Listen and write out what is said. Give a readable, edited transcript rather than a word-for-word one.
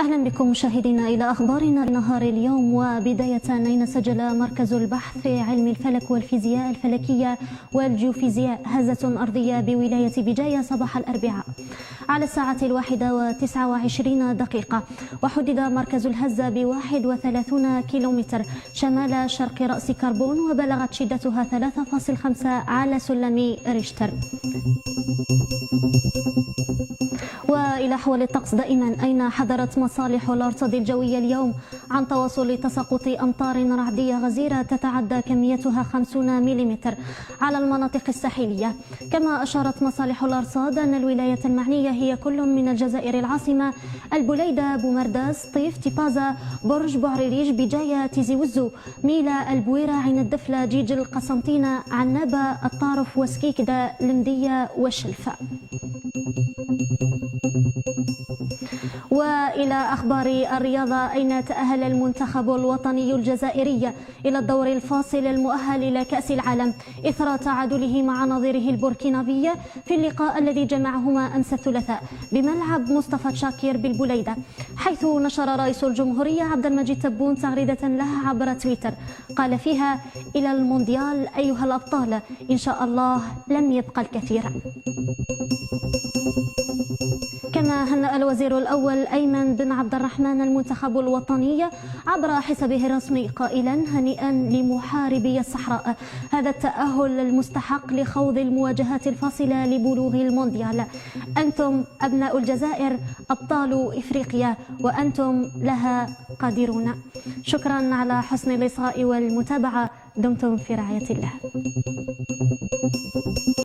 أهلا بكم مشاهدينا إلى أخبارنا نهار اليوم. وبداية أين سجل مركز البحث في علم الفلك والفيزياء الفلكية والجيوفيزياء هزة أرضية بولاية بجاية صباح الأربعاء على الساعة 1:29، وحدد مركز الهزة ب31 كيلومتر شمال شرق رأس كربون، وبلغت شدتها 3.5 على سلم ريشتر. وإلى حول الطقس دائما، أين حذرت مصالح الأرصاد الجوية اليوم عن تواصل تساقط أمطار رعدية غزيرة تتعدى كميتها 50 ملم على المناطق الساحلية. كما أشارت مصالح الأرصاد أن الولايات المعنية هي كل من الجزائر العاصمة، البليدة، بومرداس، طيف، تيبازا، برج، بوعريريج، بجاية، تيزي وزو، ميلا، البويرة، عين الدفلة، جيجل، قسنطينة، عنابة، الطارف، وسكيكدة، المدية والشلفة. وإلى أخبار الرياضة، أين تأهل المنتخب الوطني الجزائري إلى الدور الفاصل المؤهل إلى كأس العالم إثر تعادله مع نظيره البوركينابي في اللقاء الذي جمعهما أمس الثلاثاء بملعب مصطفى شاكر بالبليدة، حيث نشر رئيس الجمهورية عبد المجيد تبون تغريدة له عبر تويتر قال فيها: إلى المونديال أيها الأبطال، إن شاء الله لم يبقى الكثير. كما هنأ الوزير الأول أيمن بن عبد الرحمن المنتخب الوطني عبر حسابه الرسمي قائلا: هنيئا لمحاربي الصحراء، هذا التأهل المستحق لخوض المواجهات الفاصلة لبلوغ المونديال. أنتم أبناء الجزائر أبطال إفريقيا، وأنتم لها قادرون. شكرا على حسن الإصغاء والمتابعة، دمتم في رعاية الله.